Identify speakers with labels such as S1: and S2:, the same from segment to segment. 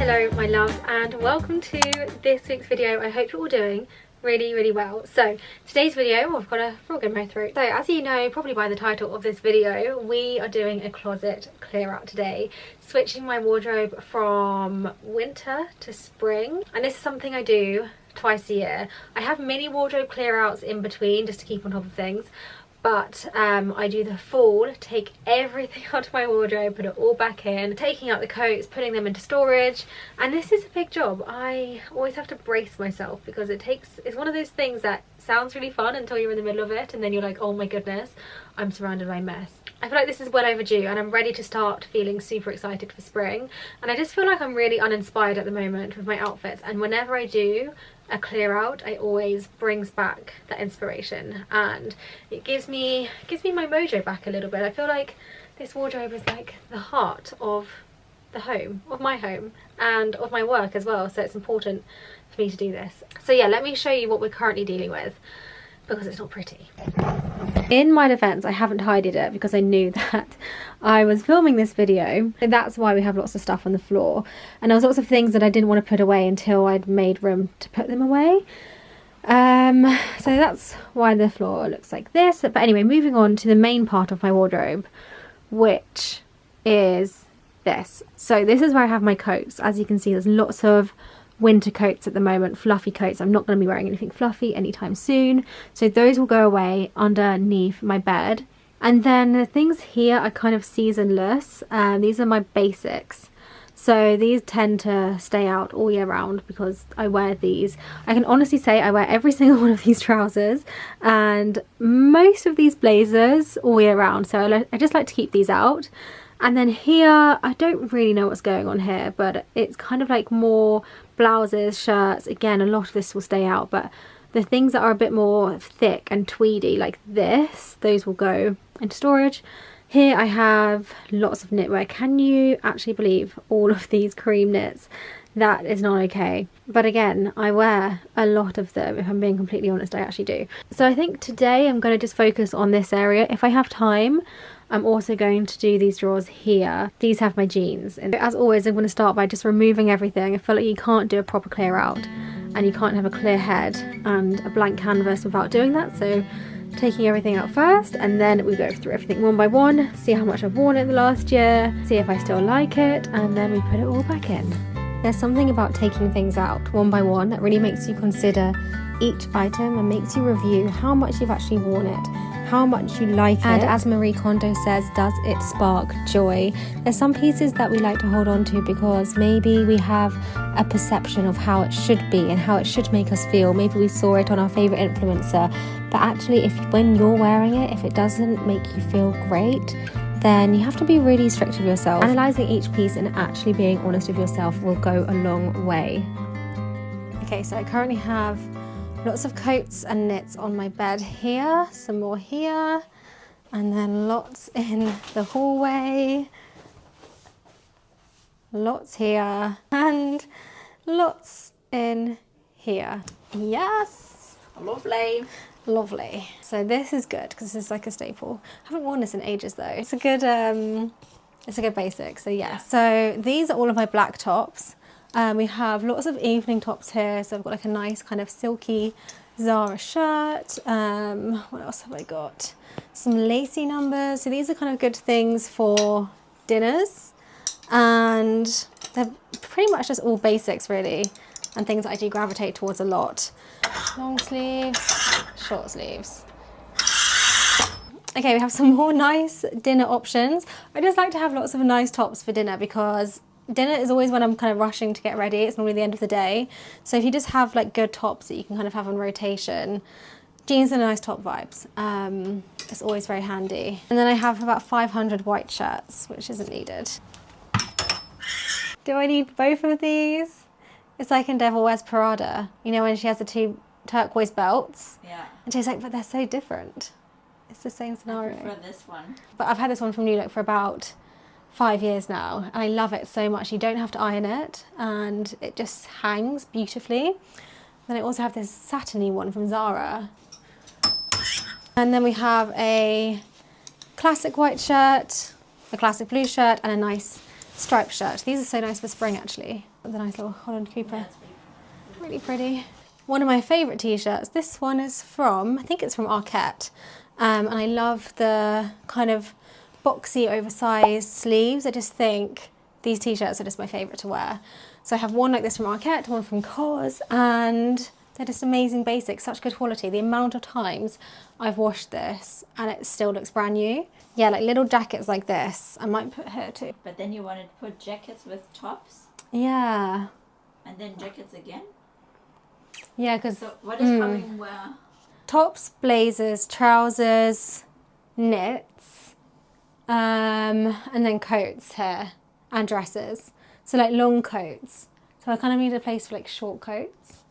S1: Hello my loves and welcome to this week's video. I hope you're all doing really well. So today's video, I've got a frog in my throat. So as you know probably by the title of this video, we are doing a closet clear out today, switching my wardrobe from winter to spring, and this is something I do twice a year. I have mini wardrobe clear outs in between just to keep on top of things, but I do the fall, take everything out of my wardrobe, put it all back in, taking out the coats, putting them into storage, and this is a big job. I always have to brace myself because it's one of those things that sounds really fun until you're in the middle of it, and then you're like, oh my goodness, I'm surrounded by mess. I feel like this is well overdue and I'm ready to start feeling super excited for spring, and I just feel like I'm really uninspired at the moment with my outfits, and whenever I do a clear out it always brings back that inspiration and it gives me my mojo back a little bit. I feel like this wardrobe is like the heart of the home, of my home and of my work as well, so it's important for me to do this. So yeah, let me show you what we're currently dealing with because it's not pretty. In my defense, I haven't tidied it because I knew that I was filming this video, and that's why we have lots of stuff on the floor, and there was lots of things that I didn't want to put away until I'd made room to put them away. So that's why the floor looks like this. But anyway, moving on to the main part of my wardrobe, which is this. So this is where I have my coats. As you can see, there's lots of winter coats at the moment, fluffy coats. I'm not going to be wearing anything fluffy anytime soon, so those will go away underneath my bed. And then the things here are kind of seasonless. These are my basics, so these tend to stay out all year round because I wear these. I can honestly say I wear every single one of these trousers and most of these blazers all year round, so I just like to keep these out. And then here, I don't really know what's going on here, but it's kind of like more blouses, shirts. Again, a lot of this will stay out, but the things that are a bit more thick and tweedy like this, those will go into storage. Here I have lots of knitwear. Can you actually believe all of these cream knits? That is not okay. But again, I wear a lot of them. If I'm being completely honest, I actually do. So I think today I'm going to just focus on this area. If I have time, I'm also going to do these drawers here. These have my jeans. And as always, I'm going to start by just removing everything. I feel like you can't do a proper clear out and you can't have a clear head and a blank canvas without doing that. So taking everything out first, and then we go through everything one by one, see how much I've worn it the last year, see if I still like it, and then we put it all back in. There's something about taking things out one by one that really makes you consider each item and makes you review how much you've actually worn it, how much you like it, and as Marie Kondo says, does it spark joy? There's some pieces that we like to hold on to because maybe we have a perception of how it should be and how it should make us feel. Maybe we saw it on our favourite influencer, but actually when you're wearing it, if it doesn't make you feel great, then you have to be really strict with yourself. Analysing each piece and actually being honest with yourself will go a long way. Okay, so I currently have lots of coats and knits on my bed here, some more here, and then lots in the hallway, lots here, and lots in here. Yes! Lovely. So this is good because this is like a staple. I haven't worn this in ages though. It's a good basic, so yeah. So these are all of my black tops. We have lots of evening tops here, so I've got like a nice kind of silky Zara shirt. What else have I got? Some lacy numbers. So these are kind of good things for dinners, and they're pretty much just all basics really, and things that I do gravitate towards a lot. Long sleeves, short sleeves. Okay, we have some more nice dinner options. I just like to have lots of nice tops for dinner because dinner is always when I'm kind of rushing to get ready. It's normally the end of the day. So if you just have like good tops that you can kind of have on rotation, jeans are nice top vibes. It's always very handy. And then I have about 500 white shirts, which isn't needed. Do I need both of these? It's like in Devil Wears Prada, you know, when she has the two turquoise belts. Yeah. And she's like, but they're so different. It's the same scenario. I prefer this one. But I've had this one from New Look for about 5 years now, and I love it so much. You don't have to iron it, and it just hangs beautifully. Then I also have this satiny one from Zara. And then we have a classic white shirt, a classic blue shirt, and a nice striped shirt. These are so nice for spring actually. The nice little Holland Cooper. Really pretty. One of my favourite t-shirts, this one is from, I think it's from I Kate. And I love the kind of boxy, oversized sleeves. I just think these t-shirts are just my favourite to wear. So I have one like this from I Kate, one from Cos, and they're just amazing basics, such good quality. The amount of times I've washed this and it still looks brand new. Yeah, like little jackets like this. I might put her too.
S2: But then you wanted to put jackets with tops?
S1: Yeah.
S2: And then jackets again?
S1: Yeah, because...
S2: So what is coming where?
S1: Tops, blazers, trousers, knits, and then coats here, and dresses. So like long coats. So I kind of need a place for like short coats.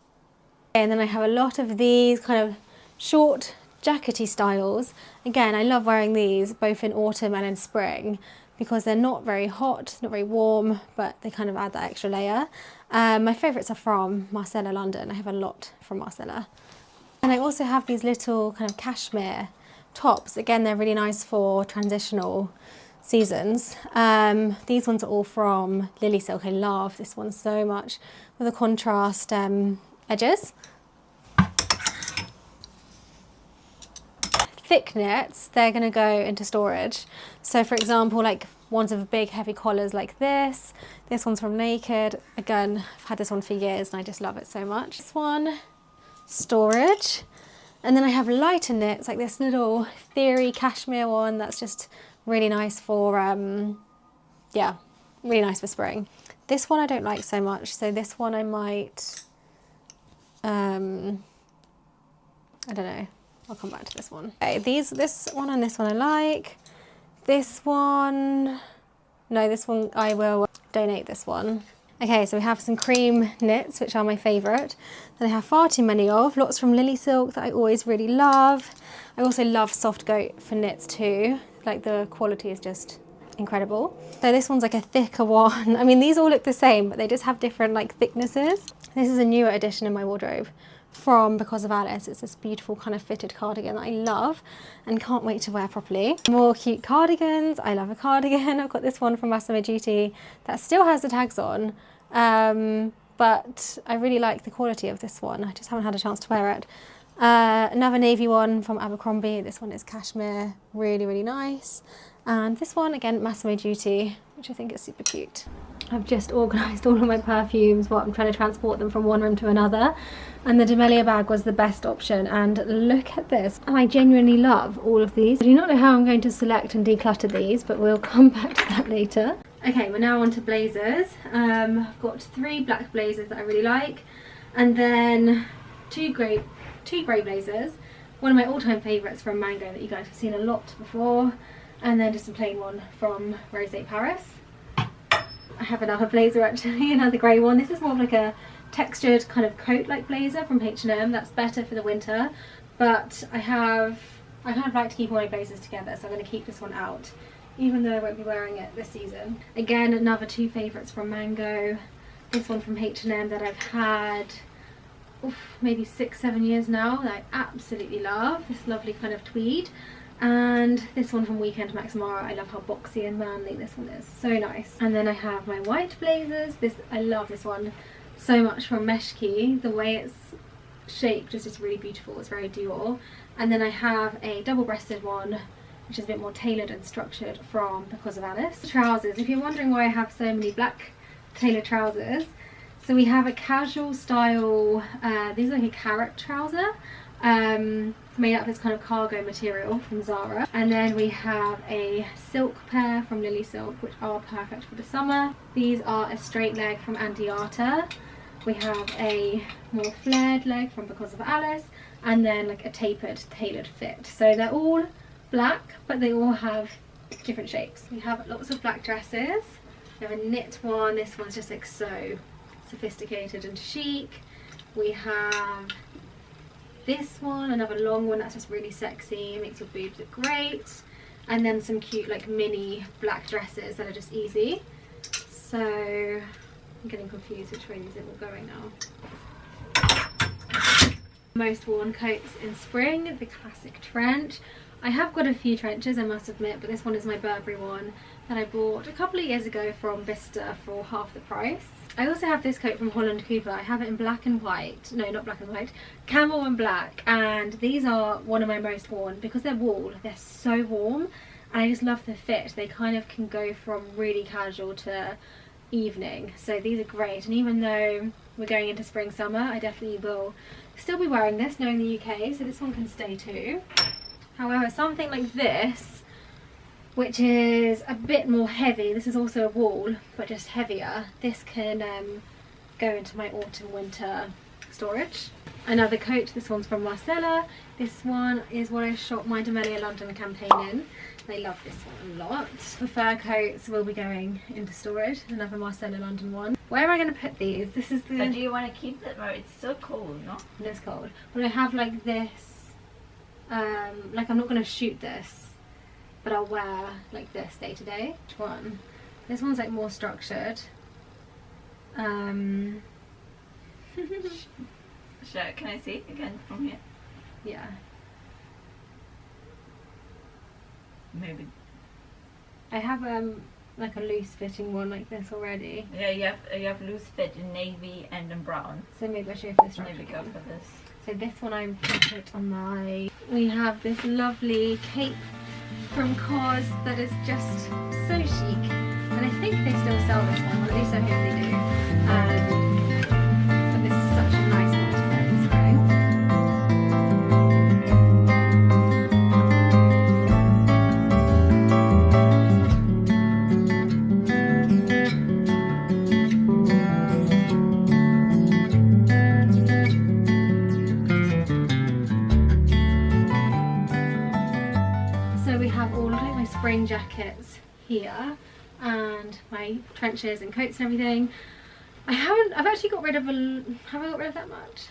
S1: And then I have a lot of these kind of short jackety styles. Again, I love wearing these both in autumn and in spring because they're not very hot, not very warm, but they kind of add that extra layer. My favourites are from Marcella London. I have a lot from Marcella. And I also have these little kind of cashmere tops. Again, they're really nice for transitional seasons. These ones are all from Lily Silk. I love this one so much with the contrast edges. Thick knits, they're going to go into storage. So for example, like ones with big heavy collars like this. This one's from Naked. Again, I've had this one for years and I just love it so much. This one, storage. And then I have lighter knits like this little Theory cashmere one that's just really nice for, yeah, really nice for spring. This one I don't like so much, so this one I might, I don't know, I'll come back to this one. Okay, this one and this one I like. This one, no, this one I will donate this one. Okay, so we have some cream knits, which are my favourite, that I have far too many of. Lots from Lily Silk that I always really love. I also love Soft Goat for knits too. Like the quality is just incredible. So this one's like a thicker one. I mean, these all look the same, but they just have different like thicknesses. This is a newer addition in my wardrobe from Because of Alice. It's this beautiful kind of fitted cardigan that I love and can't wait to wear properly. More cute cardigans. I love a cardigan. I've got this one from Massimo Dutti that still has the tags on. But I really like the quality of this one. I just haven't had a chance to wear it. Another navy one from Abercrombie. This one is cashmere, really, really nice. And this one, again, Massimo Dutti, which I think is super cute. I've just organised all of my perfumes while I'm trying to transport them from one room to another. And the Demelia bag was the best option. And look at this. And I genuinely love all of these. I do not know how I'm going to select and declutter these, but we'll come back to that later. Okay, we're now on to blazers. I've got 3 black blazers that I really like. And then two grey blazers. One of my all-time favourites from Mango that you guys have seen a lot before. And then just a plain one from Rosé Paris. I have another blazer actually, another grey one. This is more of like a textured kind of coat-like blazer from H&M. That's better for the winter. But I kind of like to keep all my blazers together, so I'm going to keep this one out, even though I won't be wearing it this season. Again, another 2 favourites from Mango. This one from H&M that I've had maybe 6-7 years now that I absolutely love. This lovely kind of tweed. And this one from Weekend Max Mara. I love how boxy and manly this one is. So nice. And then I have my white blazers. I love this one so much from Meshki. The way it's shaped is just really beautiful. It's very Dior. And then I have a double-breasted one, which is a bit more tailored and structured from Because of Alice. Trousers. If you're wondering why I have so many black tailored trousers, so we have a casual style, these are like a carrot trouser, made up of this kind of cargo material from Zara. And then we have a silk pair from Lily Silk, which are perfect for the summer. These are a straight leg from Andiata. We have a more flared leg from Because of Alice, and then like a tapered tailored fit. So they're all black, but they all have different shapes. We have lots of black dresses. We have a knit one. This one's just like so sophisticated and chic. We have this one, another long one that's just really sexy, makes your boobs look great. And then some cute like mini black dresses that are just easy. So I'm getting confused which way these are all going now. Most worn coats in spring, the classic trench. I have got a few trenches, I must admit, but this one is my Burberry one that I bought a couple of years ago from Vista for half the price. I also have this coat from Holland Cooper. I have it in black and white. No, not black and white. Camel and black. And these are one of my most worn because they're wool. They're so warm. And I just love the fit. They kind of can go from really casual to evening. So these are great. And even though we're going into spring summer, I definitely will still be wearing this, knowing the UK. So this one can stay too. However, something like this, which is a bit more heavy, this is also a wool but just heavier, this can go into my autumn winter storage. Another coat, this one's from Marcella. This one is what I shot my Demelia London campaign in. They love this one a lot. The fur coats will be going into storage. Another Marcella London one. Where am I going to put these? This is the...
S2: But do you want to keep them? Or it's so cold, no?
S1: It's cold. But I have like this, like I'm not going to shoot this, but I'll wear like this day to day. Which one? This one's like more structured.
S2: Can I see again from here?
S1: Yeah.
S2: Maybe.
S1: I have like a loose fitting one like this already.
S2: Yeah, you have loose fit in navy and in brown.
S1: So maybe I should this
S2: Maybe go for this.
S1: So this one I'm putting it on my... We have this lovely cape from Cause that is just so chic. And I think they still sell this one, or at least I hope they do. But this is such a nice one to wear in spring. So we have all of like my spring jackets here, and my trenches and coats and everything. I've actually got rid of have I got rid of that much?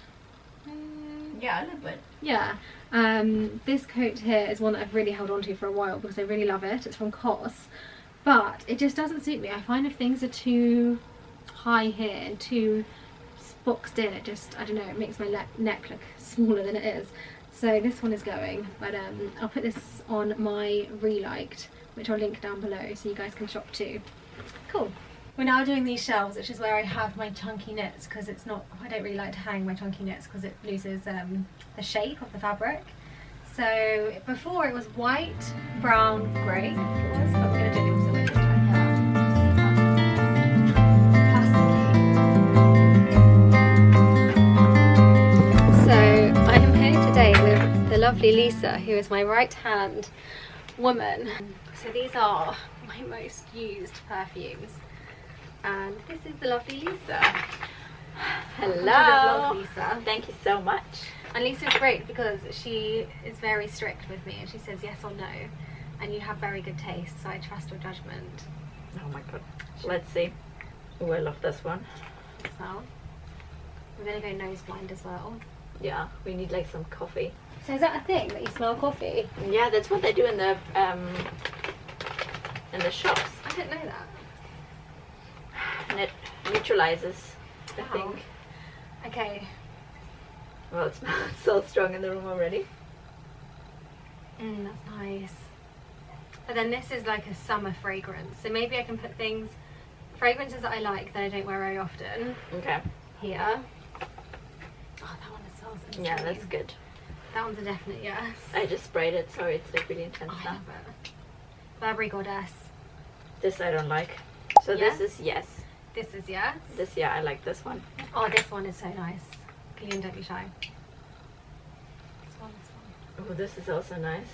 S2: Yeah, a little bit.
S1: Yeah. This coat here is one that I've really held on to for a while because I really love it. It's from COS, but it just doesn't suit me. I find if things are too high here and too boxed in, it just, I don't know, it makes my neck look smaller than it is. So this one is going, but I'll put this on my Reliked, which I'll link down below so you guys can shop too. Cool. We're now doing these shelves, which is where I have my chunky knits, because it's not, I don't really like to hang my chunky knits because it loses the shape of the fabric. So before it was white, brown, grey, it was, but we're going to do it also this time. So I am here today with the lovely Lisa, who is my right hand woman. So these are my most used perfumes. And this is the lovely Lisa.
S2: Hello.
S1: Lisa.
S2: Thank you so much.
S1: And Lisa's great because she is very strict with me and she says yes or no. And you have very good taste, so I trust your judgment.
S2: Oh my god. Let's see. Oh, I love this one.
S1: Smell. We're going to go nose blind as well.
S2: Yeah, we need like some coffee.
S1: So is that a thing, that you smell coffee?
S2: Yeah, that's what they do in the shops.
S1: I didn't know that.
S2: And it neutralizes, I
S1: Wow.
S2: think.
S1: Okay.
S2: Well, it smells so strong in the room already.
S1: That's nice. And then this is like a summer fragrance. So maybe I can put fragrances that I like that I don't wear very often.
S2: Okay.
S1: Here. Oh, that one smells insane.
S2: Yeah, that's good.
S1: That one's a definite yes.
S2: I just sprayed it, sorry, it's like really intense
S1: Oh, I
S2: now.
S1: love it. Burberry Goddess.
S2: This I don't like. So
S1: Yes?
S2: this is yes.
S1: This is yes.
S2: This, yeah, I like this one.
S1: Oh, this one is so nice. Clean, don't be shy. This one.
S2: Oh, this is also nice.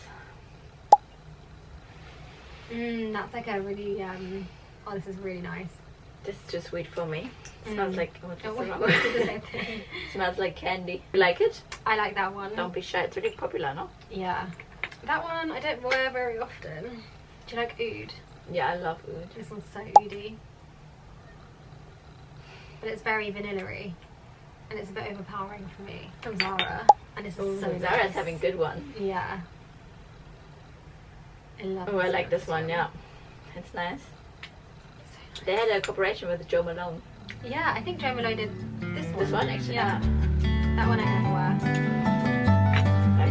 S1: That's like a really, oh, this is really nice.
S2: This is too sweet for me. It smells like, oh, this
S1: Oh,
S2: is
S1: wait,
S2: wrong.
S1: we did the same thing.
S2: Smells like candy. You like it?
S1: I like that one.
S2: Don't be shy, it's really popular, no?
S1: Yeah. That one I don't wear very often. Do you like oud?
S2: Yeah, I love oud.
S1: This one's so oudy. But it's very vanilla-y. And it's a bit overpowering for me. From Zara. And this is so
S2: Zara's
S1: nice.
S2: having good ones.
S1: Yeah. I love
S2: Oh, I like
S1: Zara
S2: this one,
S1: so
S2: yeah.
S1: much.
S2: It's nice.
S1: So
S2: They had a cooperation with Joe Malone.
S1: nice. Yeah, I think Joe Malone did this one.
S2: This one, actually.
S1: Yeah. That one I never wear.
S2: I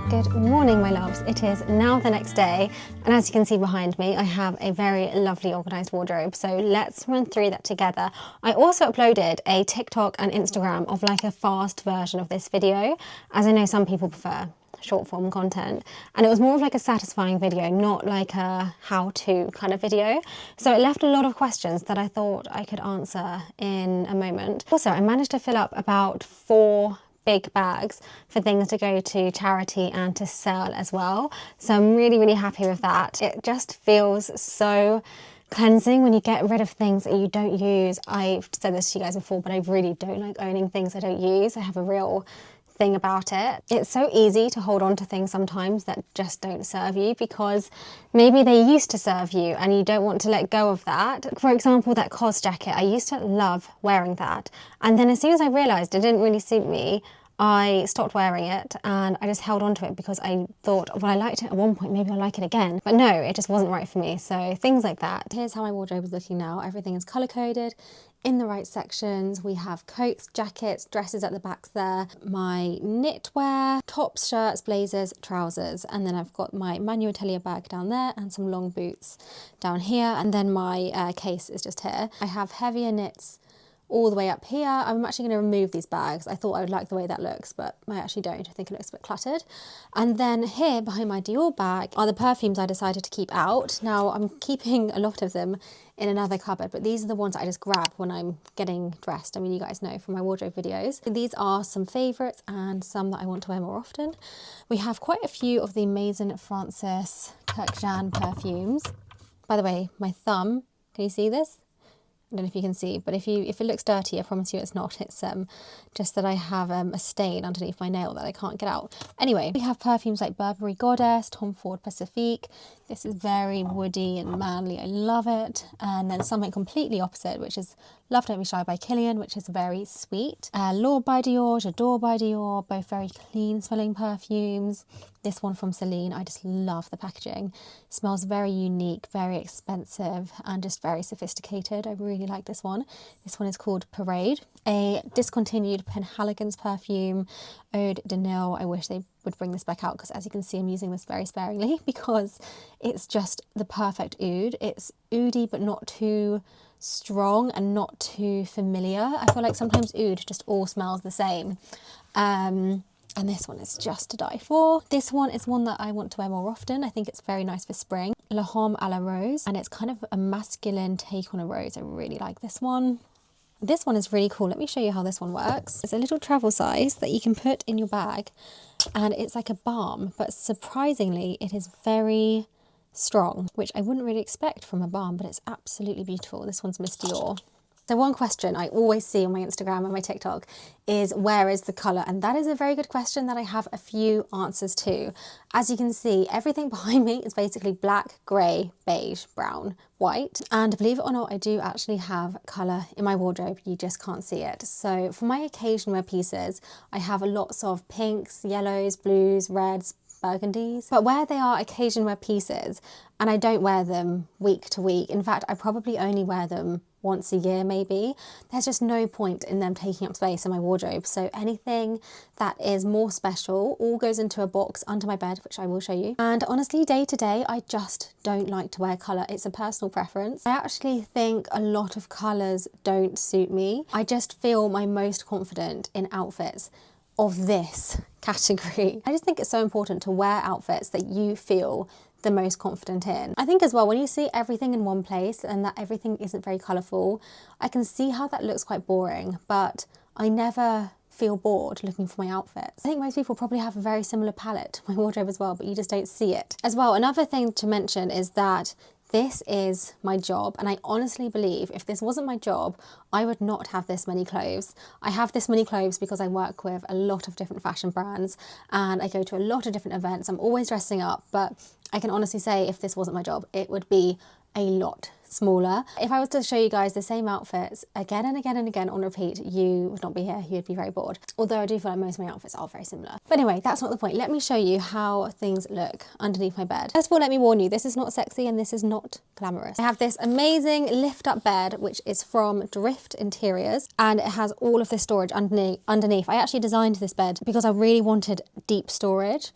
S1: Good morning, my loves. It is now the next day, and as you can see behind me, I have a very lovely organised wardrobe. So let's run through that together. I also uploaded a TikTok and Instagram of like a fast version of this video, as I know some people prefer short form content, and it was more of like a satisfying video, not like a how-to kind of video. So it left a lot of questions that I thought I could answer in a moment. Also, I managed to fill up about 4 big bags for things to go to charity and to sell as well. So I'm really happy with that. It just feels so cleansing when you get rid of things that you don't use. I've said this to you guys before, but I really don't like owning things I don't use. I have a real thing about it. It's so easy to hold on to things sometimes that just don't serve you because maybe they used to serve you and you don't want to let go of that. For example, that COS jacket, I used to love wearing that, and then as soon as I realised it didn't really suit me, I stopped wearing it and I just held on to it because I thought, well, I liked it at one point, maybe I'll like it again. But no, it just wasn't right for me. So things like that. Here's how my wardrobe is looking now. Everything is colour coded in the right sections. We have coats, jackets, dresses at the backs there, my knitwear, tops, shirts, blazers, trousers, and then I've got my Manuel Atelier bag down there and some long boots down here, and then my case is just here. I have heavier knits all the way up here. I'm actually going to remove these bags. I thought I would like the way that looks, but I actually don't. I think it looks a bit cluttered. And then here behind my Dior bag are the perfumes I decided to keep out. Now I'm keeping a lot of them in another cupboard, but these are the ones I just grab when I'm getting dressed. I mean, you guys know from my wardrobe videos. These are some favourites and some that I want to wear more often. We have quite a few of the Maison Francis Kurkdjian perfumes. By the way, my thumb, can you see this? I don't know if you can see, but if it looks dirty, I promise you it's not. It's just that I have a stain underneath my nail that I can't get out. Anyway, we have perfumes like Burberry Goddess, Tom Ford Pacifique. This is very woody and manly. I love it. And then something completely opposite, which is Love Don't Be Shy by Kilian, which is very sweet. L'Or by Dior, J'adore by Dior, both very clean smelling perfumes. This one from Celine, I just love the packaging. It smells very unique, very expensive, and just very sophisticated. I really like this one. This one is called Parade. A discontinued Penhaligon's perfume, Eau de Nil. I wish they would bring this back out because, as you can see, I'm using this very sparingly because it's just the perfect oud. It's oudy but not too strong and not too familiar. I feel like sometimes oud just all smells the same. And this one is just to die for. This one is one that I want to wear more often. I think it's very nice for spring. Le Homme à la Rose, and it's kind of a masculine take on a rose. I really like this one. This one is really cool. Let me show you how this one works. It's a little travel size that you can put in your bag, and it's like a balm, but surprisingly it is very strong, which I wouldn't really expect from a balm, but it's absolutely beautiful. This one's Miss Dior. So one question I always see on my Instagram and my TikTok is, where is the colour? And that is a very good question that I have a few answers to. As you can see, everything behind me is basically black, grey, beige, brown, white. And believe it or not, I do actually have colour in my wardrobe. You just can't see it. So for my occasion wear pieces, I have lots of pinks, yellows, blues, reds, burgundies, but where they are occasion wear pieces and I don't wear them week to week, in fact I probably only wear them once a year maybe, there's just no point in them taking up space in my wardrobe. So anything that is more special all goes into a box under my bed, which I will show you. And honestly, day to day I just don't like to wear colour. It's a personal preference. I actually think a lot of colours don't suit me. I just feel my most confident in outfits of this category. I just think it's so important to wear outfits that you feel the most confident in. I think as well, when you see everything in one place and that everything isn't very colourful, I can see how that looks quite boring, but I never feel bored looking for my outfits. I think most people probably have a very similar palette to my wardrobe as well, but you just don't see it. As well, another thing to mention is that this is my job, and I honestly believe if this wasn't my job, I would not have this many clothes. I have this many clothes because I work with a lot of different fashion brands and I go to a lot of different events. I'm always dressing up, but I can honestly say if this wasn't my job, it would be a lot. smaller. If I was to show you guys the same outfits again and again and again on repeat, you would not be here, you'd be very bored. Although I do feel like most of my outfits are very similar. But anyway, that's not the point. Let me show you how things look underneath my bed. First of all, let me warn you, this is not sexy and this is not glamorous. I have this amazing lift up bed, which is from Drift Interiors, and it has all of this storage underneath. I actually designed this bed because I really wanted deep storage.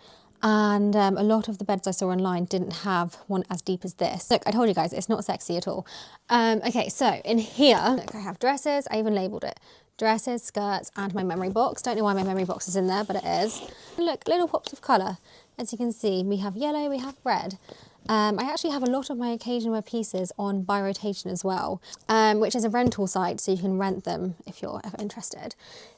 S1: And a lot of the beds I saw online didn't have one as deep as this. Look, I told you guys, it's not sexy at all. Okay, so in here, look, I have dresses. I even labelled it. Dresses, skirts, and my memory box. Don't know why my memory box is in there, but it is. Look, little pops of colour. As you can see, we have yellow, we have red. I actually have a lot of my occasion wear pieces on By Rotation as well, which is a rental site, so you can rent them if you're ever interested.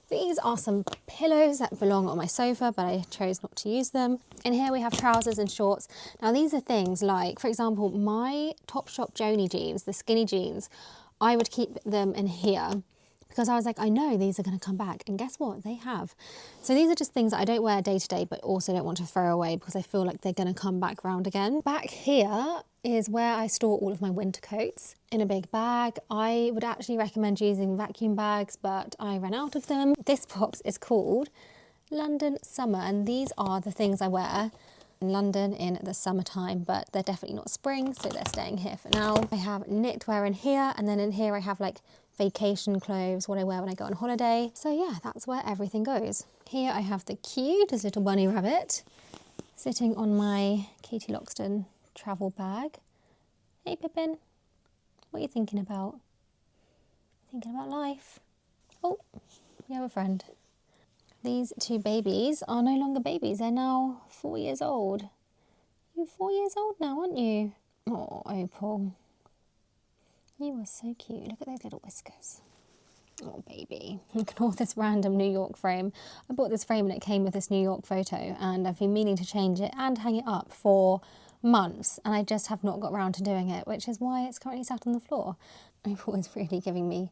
S1: These are some pillows that belong on my sofa, but I chose not to use them. In here we have trousers and shorts. Now these are things like, for example, my Topshop Joni jeans, the skinny jeans, I would keep them in here because I was like, I know these are going to come back, and guess what? They have. So these are just things that I don't wear day to day, but also don't want to throw away because I feel like they're going to come back round again. Back here is where I store all of my winter coats in a big bag. I would actually recommend using vacuum bags, but I ran out of them. This box is called London Summer, and these are the things I wear in London in the summertime, but they're definitely not spring, so they're staying here for now. I have knitwear in here, and then in here I have like vacation clothes, what I wear when I go on holiday. So yeah, that's where everything goes. Here I have the cutest little bunny rabbit sitting on my Katie Loxton travel bag. Hey Pippin, what are you thinking about? Thinking about life? Oh, you have a friend. These two babies are no longer babies, they're now 4 years old. You're 4 years old now, aren't you? Oh, Opal. You are so cute. Look at those little whiskers. Oh, baby. Look at all this random New York frame. I bought this frame and it came with this New York photo, and I've been meaning to change it and hang it up for months, and I just have not got around to doing it, which is why it's currently sat on the floor. Opal is really giving me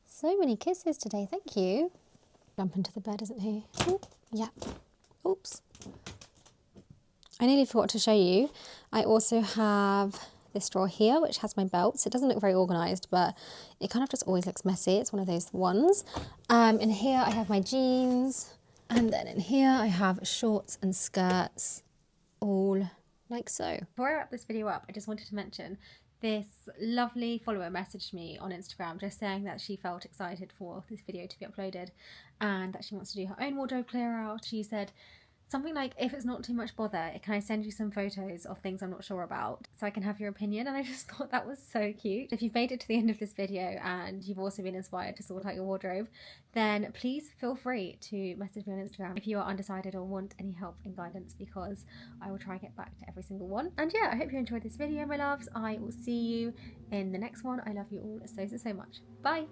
S1: so many kisses today. Thank you. Jump into the bed, isn't he? Ooh, yeah. Oops. I nearly forgot to show you. I also have this drawer here, which has my belts. It doesn't look very organised, but it kind of just always looks messy. It's one of those ones. In here I have my jeans, and then in here I have shorts and skirts, all like so. Before I wrap this video up, I just wanted to mention this lovely follower messaged me on Instagram just saying that she felt excited for this video to be uploaded and that she wants to do her own wardrobe clear out. She said something like, if it's not too much bother, can I send you some photos of things I'm not sure about so I can have your opinion? And I just thought that was so cute. If you've made it to the end of this video and you've also been inspired to sort out your wardrobe, then please feel free to message me on Instagram if you are undecided or want any help and guidance, because I will try and get back to every single one. And yeah, I hope you enjoyed this video, my loves. I will see you in the next one. I love you all so much. Bye.